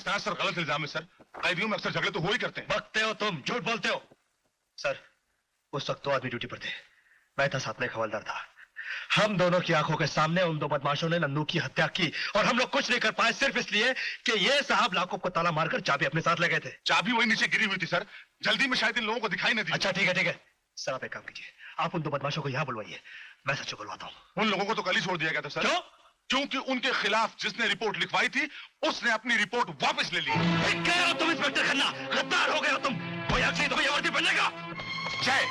सरासर गलत इल्जाम है सर। आईवीयू में अक्सर झगड़े तो हो ही करते हैं। बकते हो तुम, झूठ बोलते हो। सर, उस वक्त 2 आदमी ड्यूटी पर थे, मैं था साथ में हवलदार था। हम दोनों की आंखों के सामने उन 2 बदमाशों ने नंदू की हत्या की और हम लोग कुछ नहीं कर पाए सिर्फ इसलिए कि ये साहब लाखों को ताला मारकर चाबी अपने साथ ले गए थे। चाबी वही नीचे गिरी हुई थी सर, जल्दी में शायद इन लोगों को दिखाई न दी। अच्छा ठीक है सर, आप एक काम कीजिए, आप उन 2 बदमाशों को यहाँ बुलवाइए, मैं सच बुलवाता हूँ। उन लोगों को तो कल ही छोड़ दिया गया था सर। क्यों? क्योंकि उनके खिलाफ जिसने रिपोर्ट लिखवाई थी उसने अपनी रिपोर्ट वापस ले ली। तुम इंस्पेक्टर खन्ना गद्दार हो गए हो तुम। कोई हक नहीं तुम्हें ये वर्दी पहनने का। जय,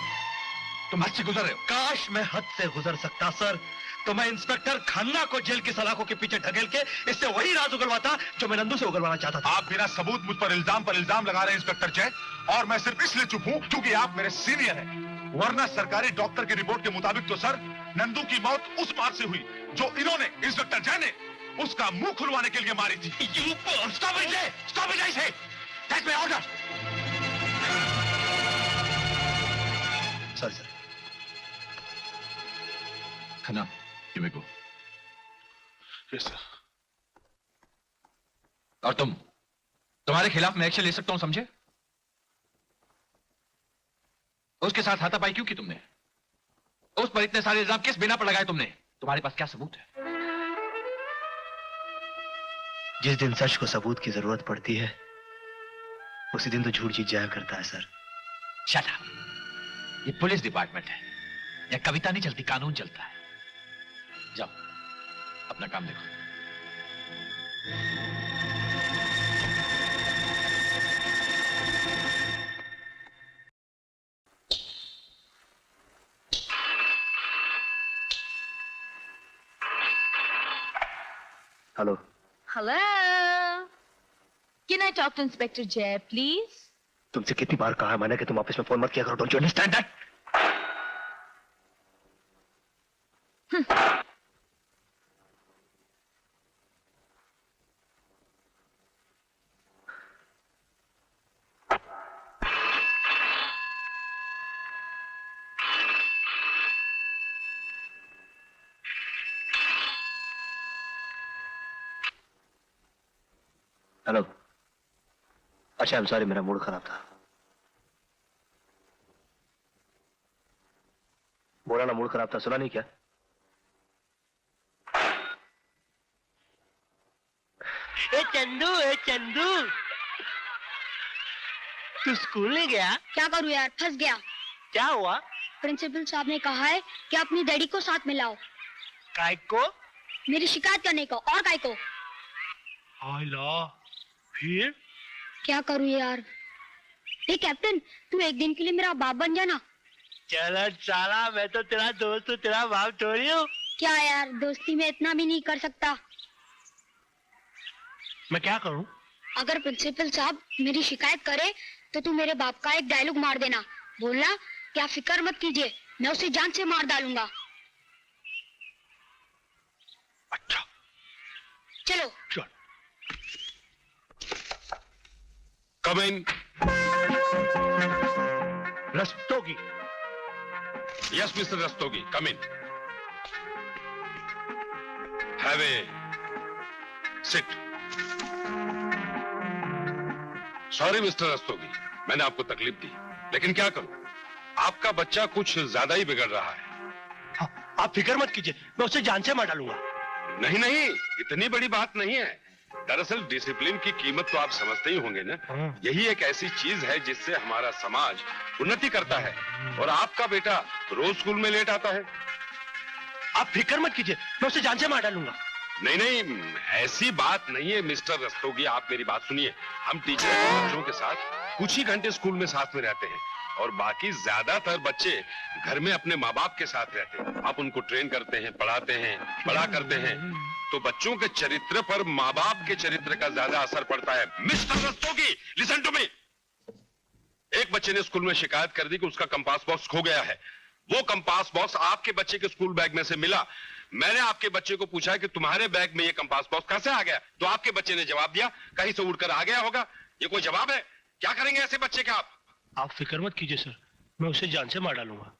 तुम हद से गुजर रहे हो। काश मैं हद से गुजर सकता सर, तो मैं इंस्पेक्टर खन्ना को जेल की सलाखों के पीछे ढकेल के इससे वही राज उगलवाता जो मैं नंदू से उगलवाना चाहता था। आप बिना सबूत मुझ पर इल्जाम लगा रहे हैं इंस्पेक्टर जय, और मैं सिर्फ इसलिए चुप हूं क्योंकि आप मेरे सीनियर हैं। वरना सरकारी डॉक्टर की रिपोर्ट के मुताबिक तो सर नंदू की मौत उस बात से हुई जो इन्होंने, इंस्पेक्टर जय ने, उसका मुंह खुलवाने के लिए मारी थी। Stop it, I say! That's my order! Sorry, sir. Khanna, you may go. Yes, sir. और तुम्हारे खिलाफ मैं एक्शन ले सकता हूं, समझे? उसके साथ हाथापाई क्यों की तुमने? उस पर इतने सारे इल्जाम किस बिना पर लगाए तुमने? तुम्हारे पास क्या सबूत है? जिस दिन सच को सबूत की जरूरत पड़ती है उसी दिन तो झूठ जीत जाया करता है सर। Shut up. ये पुलिस डिपार्टमेंट है, या कविता नहीं चलती, कानून चलता है। जाओ अपना काम देखो। Hello. Hello. Can I talk to Inspector Jay, please? तुमसे कितनी बार कहा है मैंने कि तुम ऑफिस में फोन मत किया करो। Don't you understand that? Hello. अच्छा, आई एम सॉरी, मेरा मूड खराब था। बोला ना मूड खराब था, सुना नहीं क्या? ए चंदू, तू स्कूल नहीं गया? क्या करूं यार, फंस गया। क्या हुआ? प्रिंसिपल साहब ने कहा है कि अपनी डैडी को साथ में लाओ। काय को? मेरी शिकायत करने को। और काय को? फिर क्या करूं यार। ए कैप्टन, तू एक दिन के लिए मेरा बाप बन जाना। चलो साला, मैं तो तेरा दोस्त हूँ, तेरा बाप थोड़ी हूँ। क्या यार, दोस्ती में इतना भी नहीं कर सकता। मैं क्या करूँ? अगर प्रिंसिपल साहब मेरी शिकायत करे तो तू मेरे बाप का एक डायलॉग मार देना। बोलना क्या फिक्र मत कीजिए, मैं उसे जान से मार डालूंगा। अच्छा चलो। चल। Come in. Rastogi. Yes, Mr. Rastogi. Come in. Have a sit. Sorry, Mr. Rastogi. मैंने आपको तकलीफ दी, लेकिन क्या करूं? आपका बच्चा कुछ ज्यादा ही बिगड़ रहा है। हाँ, आप फिक्र मत कीजिए, मैं उसे जान से मार डालूंगा। नहीं, इतनी बड़ी बात नहीं है। दरअसल डिसिप्लिन की कीमत तो आप समझते ही होंगे ना। यही एक ऐसी चीज है जिससे हमारा समाज उन्नति करता है। और आपका बेटा रोज स्कूल में लेट आता है। आप फिक्र मत कीजिए, मैं उसे जान से मार डालूंगा। नहीं, ऐसी बात नहीं है मिस्टर रस्तोगी, आप मेरी बात सुनिए। हम टीचर बच्चों के साथ कुछ ही घंटे स्कूल में साथ में रहते हैं और बाकी ज्यादातर बच्चे घर में अपने माँ बाप के साथ रहते हैं। आप उनको ट्रेन करते हैं, पढ़ाते हैं, बड़ा करते हैं, तो बच्चों के चरित्र पर माँ बाप के चरित्र का ज्यादा असर पड़ता है। Mr Rastogi, listen to me. एक बच्चे ने स्कूल में शिकायत कर दी कि उसका कंपास बॉक्स खो गया है। वो कंपास बॉक्स आपके बच्चे के स्कूल बैग में से मिला। मैंने आपके बच्चे को पूछा कि तुम्हारे बैग में ये कंपास बॉक्स कैसे आ गया, तो आपके बच्चे ने जवाब दिया कहीं से उड़कर आ गया होगा। ये कोई जवाब है? क्या करेंगे ऐसे बच्चे का आप फिक्र मत कीजिए सर, मैं उसे जान से मार डालूंगा।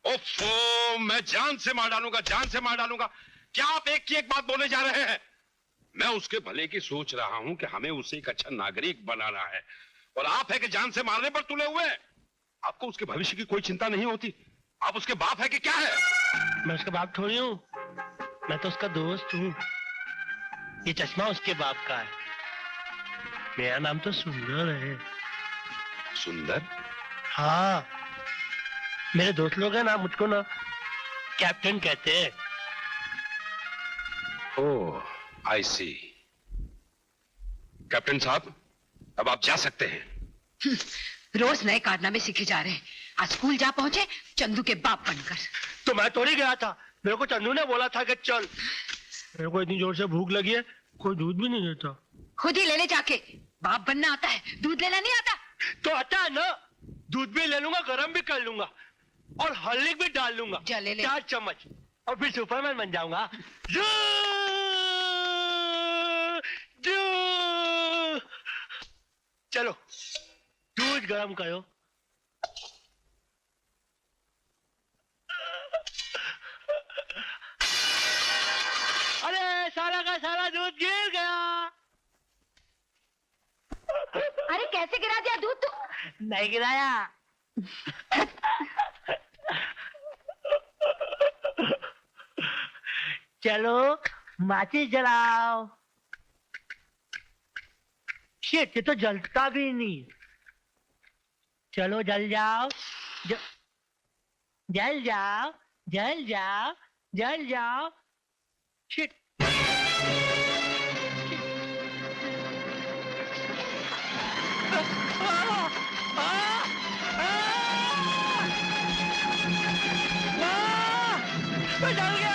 ओफो, मैं जान से मार डालूंगा, जान से मार डालूंगा। क्या आप एक की एक बात बोले जा रहे हैं? मैं उसके भले की सोच रहा हूं कि हमें उसे एक अच्छा नागरिक बनाना है, और आप है कि जान से मारने पर तुले हुए हैं। आपको उसके भविष्य की कोई चिंता नहीं होती। आप उसके बाप है कि क्या है? मैं उसका बाप थोड़ी हूँ, मैं तो उसका दोस्त हूँ। ये चश्मा उसके बाप का है। मेरा नाम तो सुंदर है। सुंदर? हाँ, मेरे दोस्त लोग हैं ना, मुझको ना कैप्टन कहते हैं। ओह, आई सी। कैप्टन साहब, अब आप जा सकते हैं। रोज नए कारनामे सीखे जा रहे हैं। आज स्कूल जा पहुंचे चंदू के बाप बनकर। तो मैं थोड़ी गया था, मेरे को चंदू ने बोला था कि चल। मेरे को इतनी जोर से भूख लगी है, कोई दूध भी नहीं देता। खुद ही ले ले जाके। बाप बनना आता है, दूध लेना नहीं आता। तो आता है ना, दूध भी ले लूंगा, गरम भी कर लूंगा और हॉर्लिक्स भी डाल लूंगा। जा ले ले। 4 चम्मच और फिर सुपरमैन बन जाऊंगा। चलो दूध गरम करो। अरे सारा का सारा दूध गिर गया। अरे कैसे गिरा दिया दूध तू? नहीं गिराया। चलो माचिस जलाओ। शिट, ये तो जलता भी नहीं। चलो जल जाओ, जल जाओ, जल जाओ, जल जाओ। शिट, मैं जल गया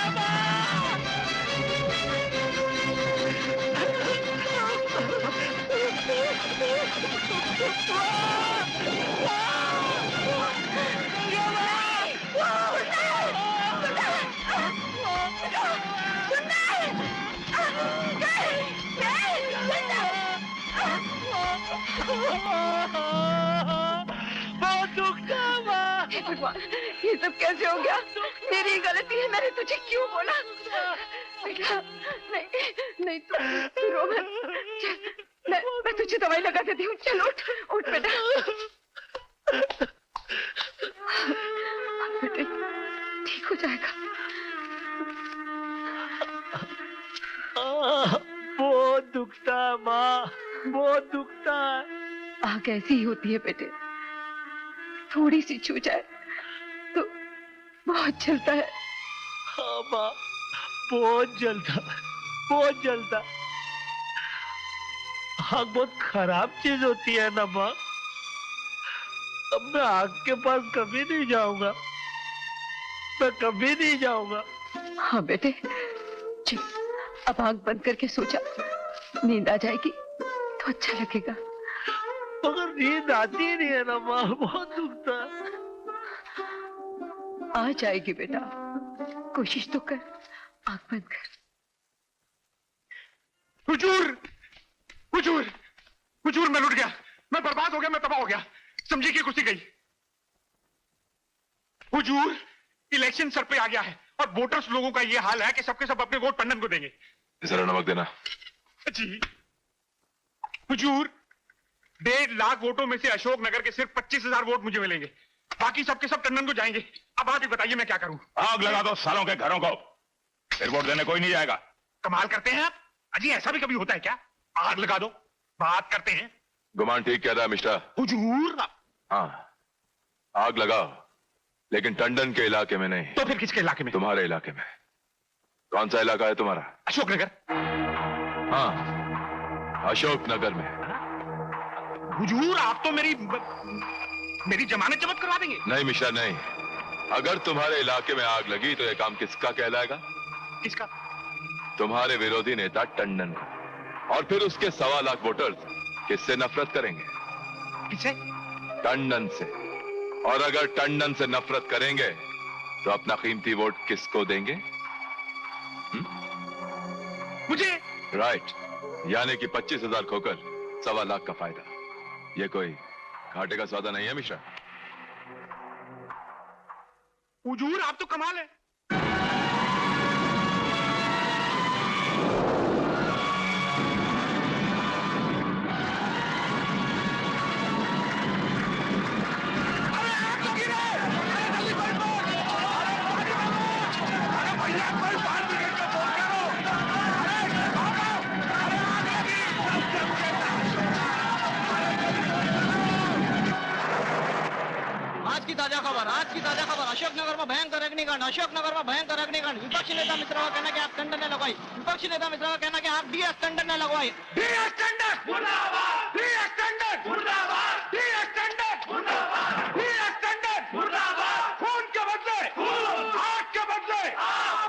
बहुत दुखता है। हे भगवान, ये सब कैसे हो गया? मेरी गलती है, मैंने तुझे क्यों बोला? बेटा, नहीं नहीं, तू रो मत। चल, मैं तुझे दवाई लगा देती हूँ। चल उठ उठ बेटा। बेटे ठीक हो जाएगा। बहुत दुखता है माँ, बहुत दुखता है। आग ऐसी ही होती है बेटे, थोड़ी सी छू जाए तो बहुत जलता है। हाँ माँ, बहुत जलता, बहुत जलता। आग बहुत खराब चीज होती है ना माँ। अब मैं आग के पास कभी नहीं जाऊंगा, मैं कभी नहीं जाऊंगा। हाँ बेटे, चल अब आंख बंद करके सो जा। नींद आ जाएगी तो अच्छा लगेगा। मगर नींद आती नहीं है ना माँ, बहुत दुखता है। आ जाएगी बेटा, कोशिश तो कर। आंख बंद कर। हुजूर, हुजूर, हुजूर, मैं लुट गया, मैं बर्बाद हो गया, मैं तबाह हो गया। समझी की कुर्सी गई। हुजूर, इलेक्शन सर पे आ गया है और वोटर्स लोगों का ये हाल है कि सबके सब अपने वोट टंडन को देंगे। जरा नमक देना। जी हुजूर, 1.5 लाख वोटों में से अशोक नगर के सिर्फ 25,000 वोट मुझे मिलेंगे, बाकी सबके सब टंडन को जाएंगे। अब आप ही बताइए मैं क्या करूं? आग लगा दो सालों के घरों को, फिर वोट देने कोई नहीं जाएगा। कमाल करते हैं आप। अजी ऐसा भी कभी होता है क्या? आग लगा दो, बात करते हैं। गुमान ठीक कह रहा है मिस्टर। हुजूर, हाँ, आग लगाओ, लेकिन टंडन के इलाके में नहीं। तो फिर किसके इलाके में? तुम्हारे इलाके में। कौन सा इलाका है तुम्हारा? अशोक नगर। हाँ, अशोक नगर में। हुजूर, आप तो मेरी जमानत जब्त करवा देंगे। नहीं मिश्रा नहीं, अगर तुम्हारे इलाके में आग लगी तो यह काम किसका कहलाएगा? किसका? तुम्हारे विरोधी नेता टंडन का। और फिर उसके 1.25 लाख वोटर्स किससे नफरत करेंगे? किससे? टंडन से। और अगर टंडन से नफरत करेंगे तो अपना कीमती वोट किसको देंगे? मुझे। राइट, यानी कि 25,000 खोकर 1.25 लाख का फायदा। ये कोई घाटे का सौदा नहीं है मिश्रा। हुजूर, आप तो कमाल है। आज की ताजा खबर, अशोकनगर में भयंकर अग्निकांड। अशोकनगर में भयंकर अग्निकांड। विपक्षी नेता मिश्रा का कहना कि आप टेंडर ने लगवाई। विपक्षी नेता मिश्रा का कहना कि आप डीएस टेंडर ने लगवाई। डीएस टेंडर मुर्दाबाद, डीएस टेंडर मुर्दाबाद, डीएस टेंडर मुर्दाबाद, डीएस टेंडर मुर्दाबाद। खून के बदले खून, आग के बदले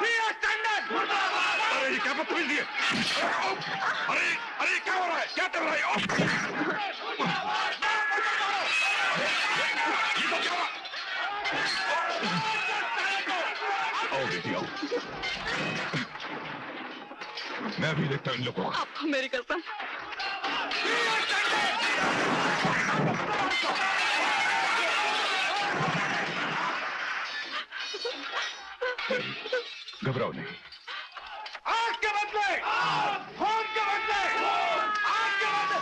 डीएस टेंडर मुर्दाबाद। अरे ये क्या बदतमीजी है? अरे क्या हो रहा है? क्या कर रहा है? ये तो क्या? आओ बेटी आओ, मैं अभी देखता हूँ इन लोगों को। आपको मेरी कसम। घबराओ नहीं। आग के बदले खून के बदले आग के बदले।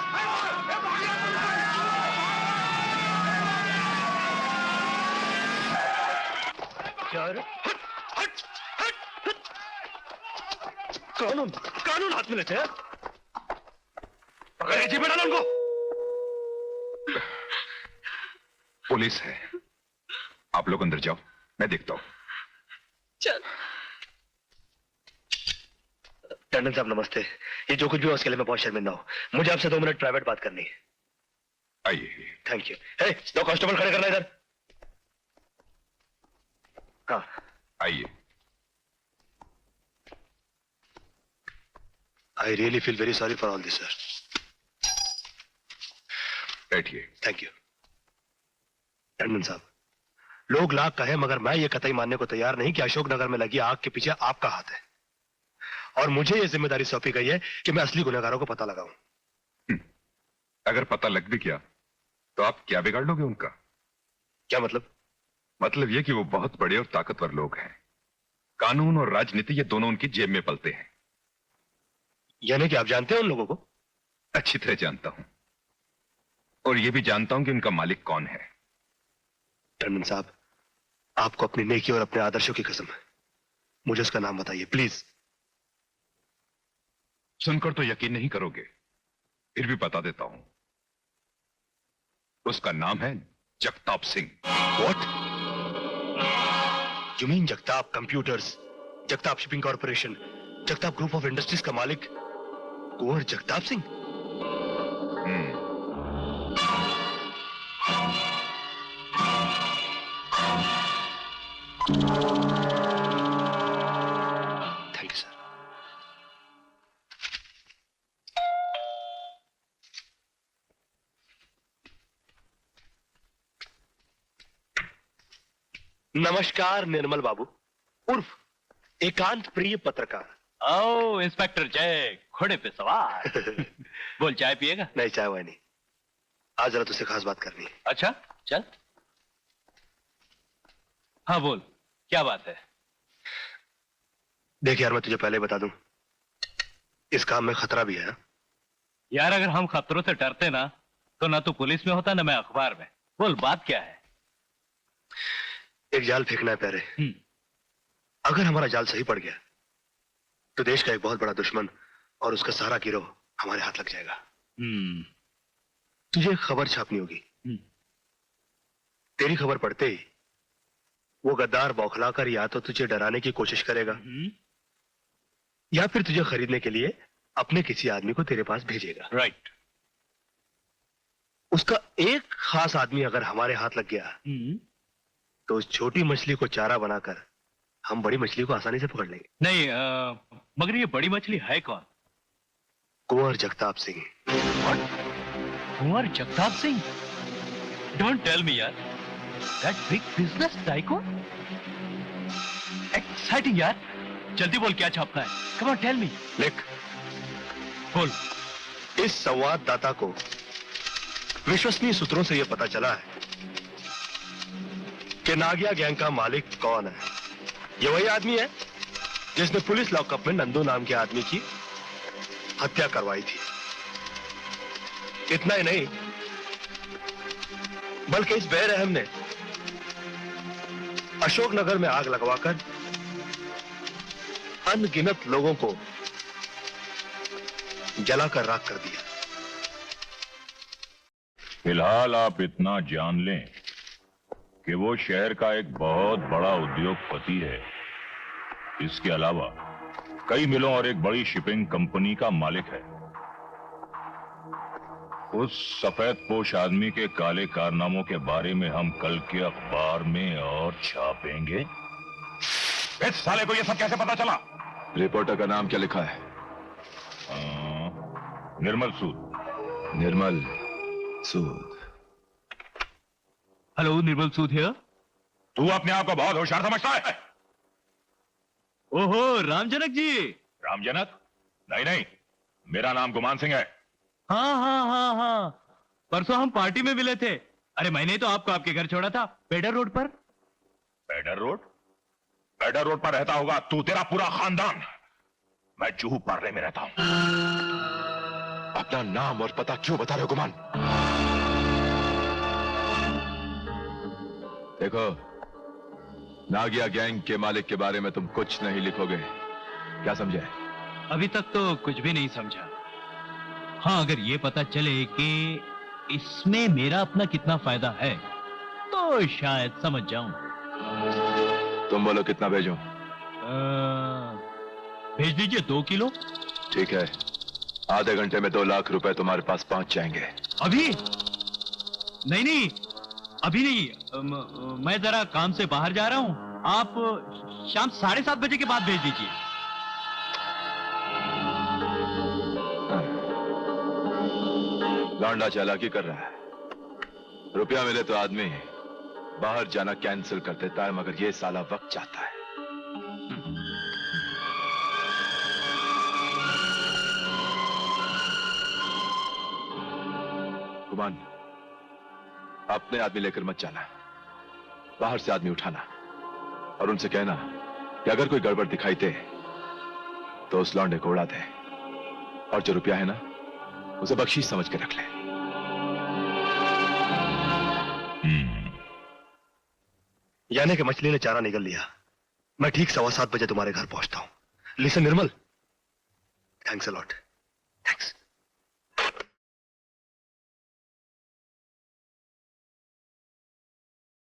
कानून कानून हाथ में लेते हैं। पकड़िए जी, बैठा लो उनको। पुलिस है, आप लोग अंदर जाओ, मैं देखता हूँ। चल। टंडन साहब नमस्ते। ये जो कुछ भी हो उसके लिए मैं बहुत शर्मिंदा हूँ। मुझे आपसे 2 मिनट प्राइवेट बात करनी है। आइए। Thank you. हे, 2 कांस्टेबल खड़े करना इधर। हाँ आइए। I really feel very sorry for all this sir. बैठिए। Thank you. टंडन साहब, लोग लाख कहे मगर मैं ये कतई मानने को तैयार नहीं कि अशोकनगर में लगी आग के पीछे आपका हाथ है, और मुझे ये जिम्मेदारी सौंपी गई है कि मैं असली गुनहगारों को पता लगाऊं। अगर पता लग भी गया तो आप क्या बिगाड़ लोगे उनका? क्या मतलब? मतलब ये कि वो बहुत बड़े और ताकतवर लोग हैं। कानून और राजनीति ये दोनों उनकी जेब में पलते हैं। यानी कि आप जानते हैं उन लोगों को? अच्छी तरह जानता हूं, और ये भी जानता हूं कि उनका मालिक कौन है। टंडन साहब, आपको अपनी नेकी और अपने आदर्शों की कसम है, मुझे उसका नाम बताइए प्लीज। सुनकर तो यकीन नहीं करोगे, फिर भी बता देता हूं। उसका नाम है Jagtap Singh. What? You mean Jagtap computers, Jagtap shipping corporation, Jagtap group of industries का मालिक Kunwar Jagtap Singh? Thank you sir. नमस्कार निर्मल बाबू, उर्फ एकांत प्रिय पत्रकार। ओ इंस्पेक्टर जय, घोड़े पे सवार। बोल, चाय पिएगा? नहीं, चाय वाय नहीं, आज जरा तुझसे खास बात करनी है। अच्छा चल। हाँ बोल, क्या बात है? देख यार, मैं तुझे पहले बता दूं, इस काम में खतरा भी है। यार अगर हम खतरों से डरते ना तो ना तू पुलिस में होता ना मैं अखबार में। बोल, बात क्या है? एक जाल फेंकना है प्यारे। अगर हमारा जाल सही पड़ गया तो देश का एक बहुत बड़ा दुश्मन और उसका सारा गिरोह हमारे हाथ लग जाएगा। तुझे एक खबर छापनी होगी। तेरी खबर पढ़ते ही वो गद्दार बौखलाकर या तो तुझे डराने की कोशिश करेगा या फिर तुझे खरीदने के लिए अपने किसी आदमी को तेरे पास भेजेगा। राइट। उसका एक खास आदमी अगर हमारे हाथ लग गया तो उस छोटी मछली को चारा बनाकर हम बड़ी मछली को आसानी से पकड़ लेंगे। नहीं, मगर ये बड़ी मछली है कौन? Kunwar Jagtap Singh. Kunwar Jagtap Singh? Don't tell me यार, that big business tycoon. Exciting यार, जल्दी बोल क्या छापना है। Come on tell me. लिख। बोल। इस संवाददाता को विश्वसनीय सूत्रों से यह पता चला है कि नागिया गैंग का मालिक कौन है। ये वही आदमी है जिसने पुलिस लॉकअप में नंदू नाम के आदमी की हत्या करवाई थी। इतना ही नहीं, बल्कि इस बेरहम ने अशोकनगर में आग लगवाकर अनगिनत लोगों को जलाकर राख कर दिया। फिलहाल आप इतना जान लें कि वो शहर का एक बहुत बड़ा उद्योगपति है। इसके अलावा कई मिलों और एक बड़ी शिपिंग कंपनी का मालिक है। उस सफेद पोश आदमी के काले कारनामों के बारे में हम कल के अखबार में और छापेंगे। इस साले को ये सब कैसे पता चला? रिपोर्टर का नाम क्या लिखा है? निर्मल सूद। निर्मल सूद। Hello, Nirmal Sood here. तू अपने आप को बहुत होशियार समझता है? ओहो, रामजनक जी। रामजनक? नहीं नहीं, मेरा नाम गुमान सिंह है। हाँ, परसों हम पार्टी में मिले थे। अरे मैंने तो आपको आपके घर छोड़ा था, पेडर रोड पर। पेडर रोड? पेडर रोड पर रहता होगा तू, तेरा पूरा खानदान। मैं जूहू पार्ले में रहता हूं। अपना नाम और पता क्यों बता रहे हो गुमान? देखो, नागिया गैंग के मालिक के बारे में तुम कुछ नहीं लिखोगे, क्या समझे? अभी तक तो कुछ भी नहीं समझा। हाँ, अगर ये पता चले कि इसमें मेरा अपना कितना फायदा है तो शायद समझ जाऊं। तुम बोलो कितना भेजूं? भेज दीजिए 2 किलो। ठीक है, आधे घंटे में 2 लाख रुपए तुम्हारे पास पहुंच जाएंगे। अभी? नहीं, अभी नहीं। मैं जरा काम से बाहर जा रहा हूं। आप शाम 7:30 बजे के बाद भेज दीजिए। गांडा चालाकी कर रहा है। रुपया मिले तो आदमी बाहर जाना कैंसिल कर देता है, मगर ये साला वक्त चाहता है। गुमान, अपने आदमी लेकर मत जाना, बाहर से आदमी उठाना और उनसे कहना कि अगर कोई गड़बड़ दिखाई दे तो उस लौंडे को उड़ा दे, और जो रुपया है ना उसे बख्शीश समझ के रख ले। यानी कि मछली ने चारा निगल लिया। मैं ठीक 7:15 बजे तुम्हारे घर पहुंचता हूं। Listen Nirmal, thanks a lot. Thanks.